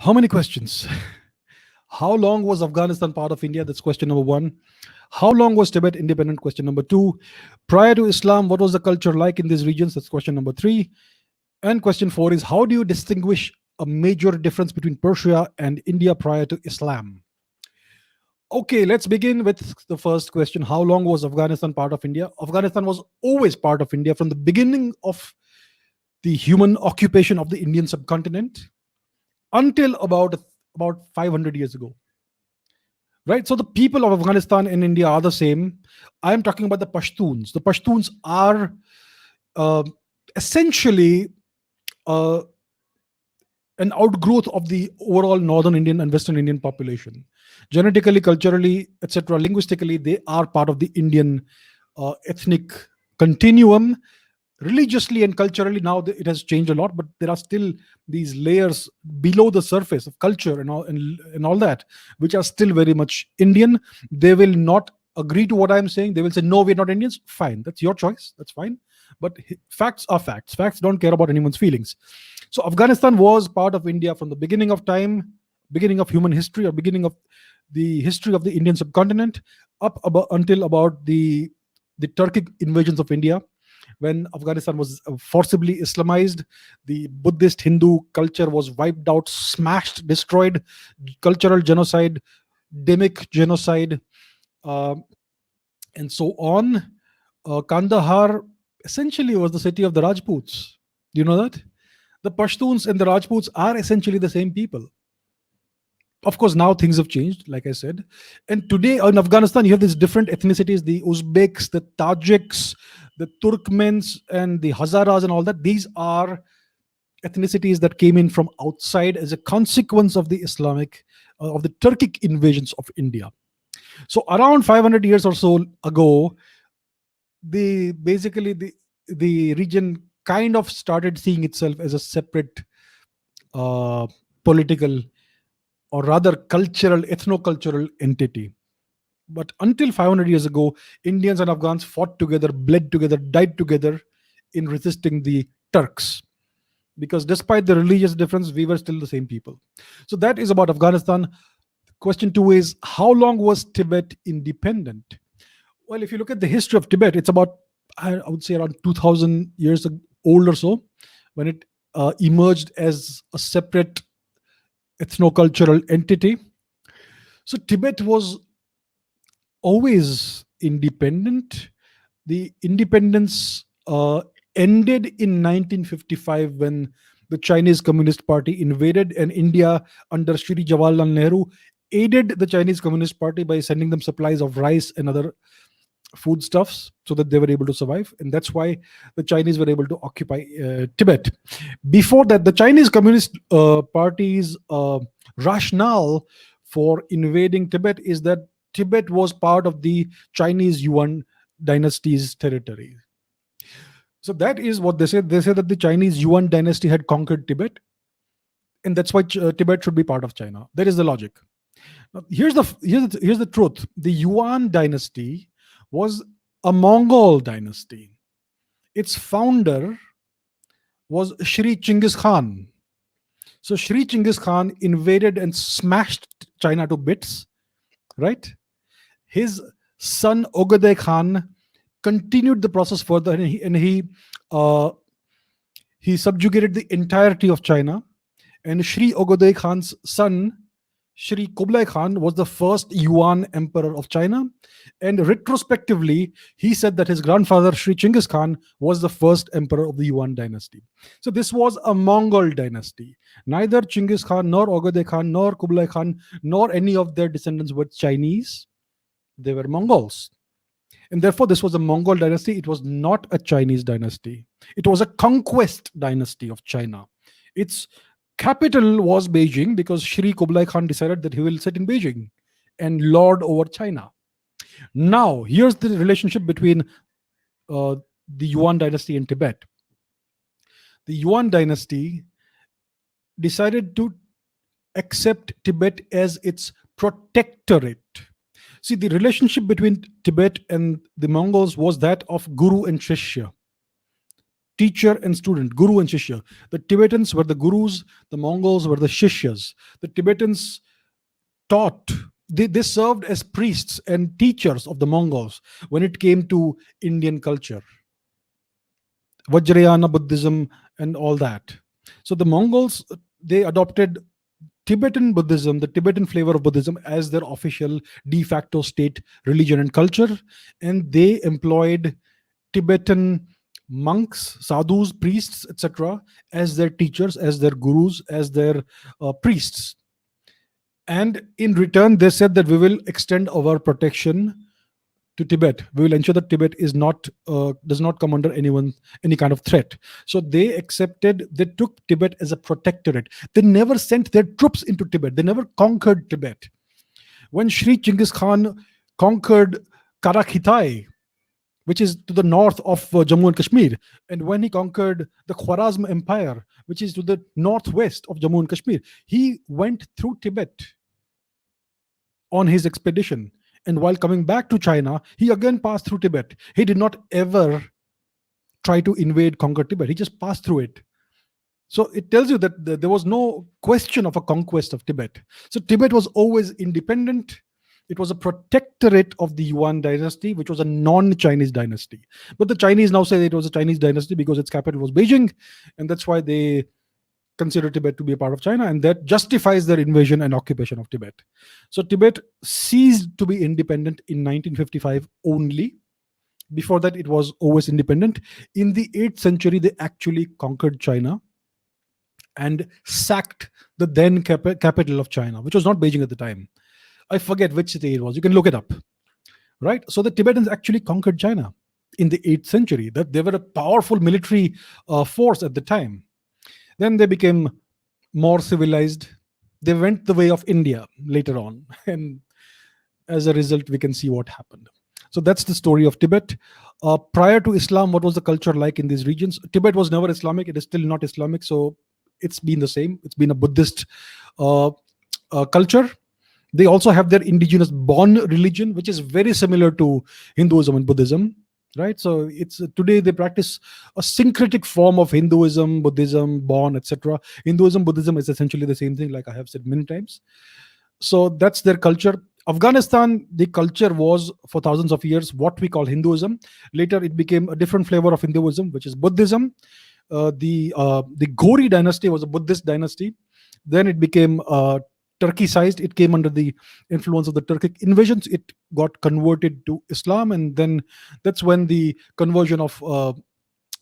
How many questions? How long was Afghanistan part of India? That's question number one. How long was Tibet independent? Question number two. Prior to Islam, what was the culture like in these regions? That's question number three. And question four is, how do you distinguish a major difference between Persia and India prior to Islam? Okay, let's begin with the first question. How long was Afghanistan part of India? Afghanistan was always part of India from the beginning of the human occupation of the Indian subcontinent until about 500 years ago. Right? So the people of Afghanistan and India are the same. I am talking about the Pashtuns. The Pashtuns are uh, essentially uh, an outgrowth of the overall northern Indian and western Indian population. Genetically, culturally, etc., linguistically, they are part of the Indian ethnic continuum. Religiously and culturally, now it has changed a lot, but there are still these layers below the surface of culture and all that, which are still very much Indian. They will not agree to what I'm saying. They will say, no, we're not Indians. Fine, that's your choice. That's fine. But facts are facts. Facts don't care about anyone's feelings. So Afghanistan was part of India from the beginning of time, beginning of human history, or beginning of the history of the Indian subcontinent, until about the Turkic invasions of India, when Afghanistan was forcibly Islamized. The Buddhist Hindu culture was wiped out, smashed, destroyed, cultural genocide, demic genocide, uh, and so on. Kandahar essentially was the city of the Rajputs. Do you know that? The Pashtuns and the Rajputs are essentially the same people. Of course, now things have changed, like I said. And today in Afghanistan, you have these different ethnicities: the Uzbeks, the Tajiks, the Turkmens, and the Hazaras, and all that. These are ethnicities that came in from outside as a consequence of the of the Turkic invasions of India. So around 500 years or so ago, the region kind of started seeing itself as a separate political, or rather cultural, ethno-cultural entity. But until 500 years ago, Indians and Afghans fought together, bled together, died together in resisting the Turks. Because despite the religious difference, we were still the same people. So that is about Afghanistan. Question two is, how long was Tibet independent? Well, if you look at the history of Tibet, it's about, I would say, around 2000 years old or so, when it emerged as a separate ethno-cultural entity. So Tibet was always independent. The independence ended in 1955 when the Chinese Communist Party invaded, and India under Shri Jawaharlal Nehru aided the Chinese Communist Party by sending them supplies of rice and other foodstuffs so that they were able to survive. And that's why the Chinese were able to occupy Tibet. Before that, the Chinese Communist Party's rationale for invading Tibet is that Tibet was part of the Chinese Yuan dynasty's territory. So that is what they said. They said that the Chinese Yuan dynasty had conquered Tibet, and that's why Tibet should be part of China. That is the logic. Now, here's the truth. The Yuan dynasty was a Mongol dynasty. Its founder was Shri Chinggis Khan. So Shri Chinggis Khan invaded and smashed China to bits, right? His son Ogadai Khan continued the process further, and he subjugated the entirety of China. And Shri Ogadai Khan's son, Shri Kublai Khan, was the first Yuan emperor of China. And retrospectively, he said that his grandfather, Shri Chinggis Khan, was the first emperor of the Yuan dynasty. So this was a Mongol dynasty. Neither Chinggis Khan, nor Ogadai Khan, nor Kublai Khan, nor any of their descendants were Chinese. They were Mongols. And therefore, this was a Mongol dynasty. It was not a Chinese dynasty. It was a conquest dynasty of China. Its capital was Beijing because Shri Kublai Khan decided that he will sit in Beijing and lord over China. Now, here's the relationship between the Yuan dynasty and Tibet. The Yuan dynasty decided to accept Tibet as its protectorate. See, the relationship between Tibet and the Mongols was that of Guru and Shishya. teacher and student, guru and shishya. The Tibetans were the gurus, the Mongols were the shishyas. The Tibetans taught, they served as priests and teachers of the Mongols when it came to Indian culture, Vajrayana Buddhism, and all that. So the Mongols, they adopted Tibetan Buddhism, the Tibetan flavor of Buddhism, as their official de facto state religion and culture. And they employed Tibetan monks, sadhus, priests, etc., as their teachers, as their gurus, as their priests. And in return, they said that we will extend our protection to Tibet. We will ensure that Tibet is not does not come under any kind of threat. So they accepted. They took Tibet as a protectorate. They never sent their troops into Tibet. They never conquered Tibet. When Sri Chinggis Khan conquered Karakhitai, which is to the north of Jammu and Kashmir, and when he conquered the Khwarazm Empire, which is to the northwest of Jammu and Kashmir, he went through Tibet on his expedition. And while coming back to China, he again passed through Tibet. He did not ever try to invade, conquer Tibet. He just passed through it. So it tells you that there was no question of a conquest of Tibet. So Tibet was always independent. It was a protectorate of the Yuan dynasty, which was a non-Chinese dynasty. But the Chinese now say that it was a Chinese dynasty because its capital was Beijing, and that's why they consider Tibet to be a part of China, and that justifies their invasion and occupation of Tibet. So Tibet ceased to be independent in 1955 only. Before that, it was always independent. In the 8th century, they actually conquered China and sacked the then capital of China, which was not Beijing at the time. I forget which city it was. You can look it up. Right? So the Tibetans actually conquered China in the 8th century. That they were a powerful military force at the time. Then they became more civilized. They went the way of India later on. And as a result, we can see what happened. So that's the story of Tibet. Prior to Islam, what was the culture like in these regions? Tibet was never Islamic. It is still not Islamic. So it's been the same. It's been a Buddhist culture. They also have their indigenous Bon religion, which is very similar to Hinduism and Buddhism. Right, so it's today they practice a syncretic form of Hinduism, Buddhism, Bon, etc. Hinduism, Buddhism is essentially the same thing, like I have said many times. So that's their culture. Afghanistan, the culture was for thousands of years what we call Hinduism. Later, it became a different flavor of Hinduism, which is Buddhism. The Ghori dynasty was a Buddhist dynasty. Then it became Turkey-sized. It came under the influence of the Turkic invasions. It got converted to Islam, and then that's when the conversion of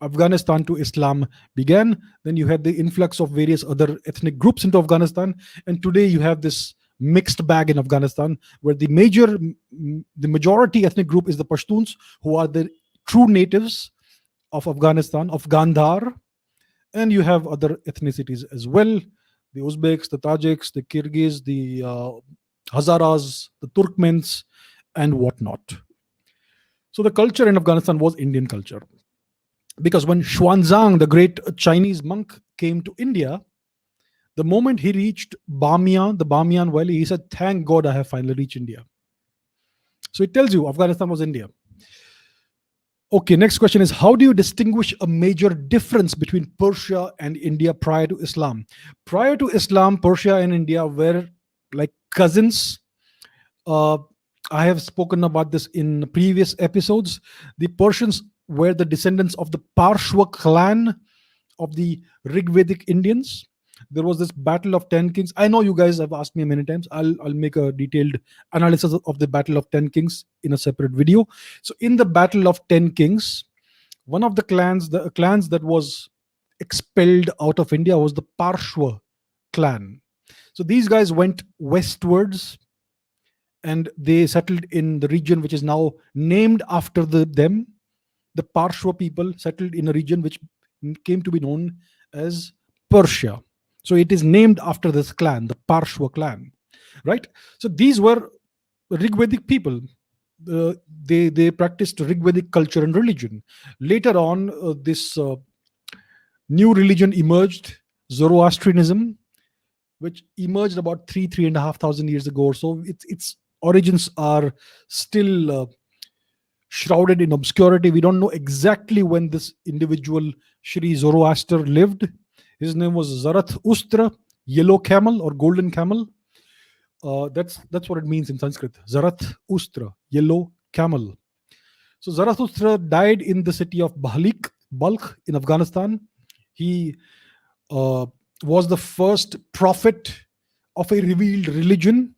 Afghanistan to Islam began. Then you had the influx of various other ethnic groups into Afghanistan, and today you have this mixed bag in Afghanistan, where the majority ethnic group is the Pashtuns, who are the true natives of Afghanistan, of Gandhar, and you have other ethnicities as well. The Uzbeks, the Tajiks, the Kyrgyz, the Hazaras, the Turkmens, and whatnot. So the culture in Afghanistan was Indian culture. Because when Xuanzang, the great Chinese monk, came to India, the moment he reached Bamiyan, the Bamiyan Valley, he said, "Thank God I have finally reached India." So it tells you Afghanistan was India. Okay, next question is, how do you distinguish a major difference between Persia and India prior to Islam? Prior to Islam, Persia and India were like cousins. I have spoken about this in previous episodes. The Persians were the descendants of the Parshva clan of the Rigvedic Indians. There was this battle of 10 kings. I know you guys have asked me many times. I'll make a detailed analysis of the battle of 10 kings in a separate video. So in the battle of 10 kings, one of the clans that was expelled out of India was the Parshva clan. So these guys went westwards and they settled in the region which is now named after them. The Parshva people settled in a region which came to be known as Persia. So it is named after this clan, the Parshva clan, right? So these were Rigvedic people. They practiced Rigvedic culture and religion. Later on, this new religion emerged, Zoroastrianism, which emerged about 3,500 years ago or so. Its origins are still shrouded in obscurity. We don't know exactly when this individual Shri Zoroaster lived. His name was Zarathustra, yellow camel or golden camel. That's what it means in Sanskrit. Zarathustra, yellow camel. So Zarathustra died in the city of Balkh in Afghanistan. He uh, was the first prophet of a revealed religion,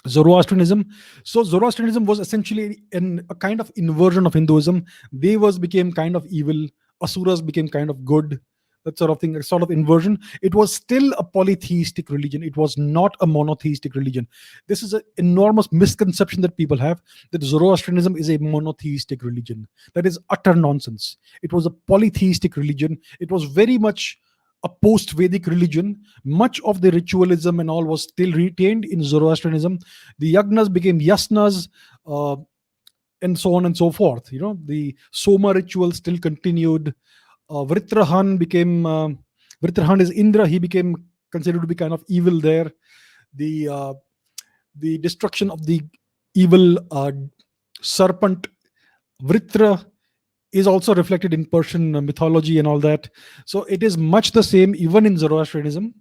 Zoroastrianism. So Zoroastrianism was essentially a kind of inversion of Hinduism. Devas became kind of evil, asuras became kind of good, that sort of thing, a sort of inversion. It was still a polytheistic religion. It was not a monotheistic religion. This is an enormous misconception that people have, that Zoroastrianism is a monotheistic religion. That is utter nonsense. It was a polytheistic religion. It was very much a post-Vedic religion. Much of the ritualism and all was still retained in Zoroastrianism. The yagnas became yasnas, and so on and so forth. The Soma ritual still continued. Vritrahan became Vritrahan is Indra. He became considered to be kind of evil there. The destruction of the evil serpent Vritra is also reflected in Persian mythology and all that. So it is much the same even in Zoroastrianism.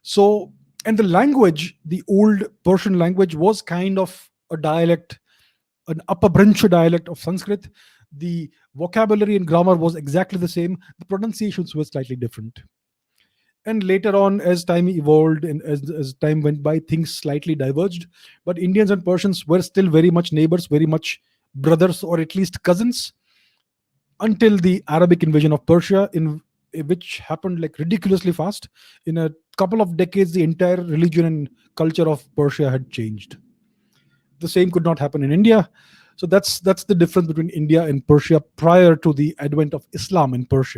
So, and the language, the old Persian language, was kind of a dialect, an Upper dialect of Sanskrit. The vocabulary and grammar was exactly the same. The pronunciations were slightly different. And later on, as time evolved and as time went by, things slightly diverged. But Indians and Persians were still very much neighbors, very much brothers, or at least cousins, until the Arabic invasion of Persia, in which happened like ridiculously fast. In a couple of decades, the entire religion and culture of Persia had changed. The same could not happen in India. So that's the difference between India and Persia prior to the advent of Islam in Persia.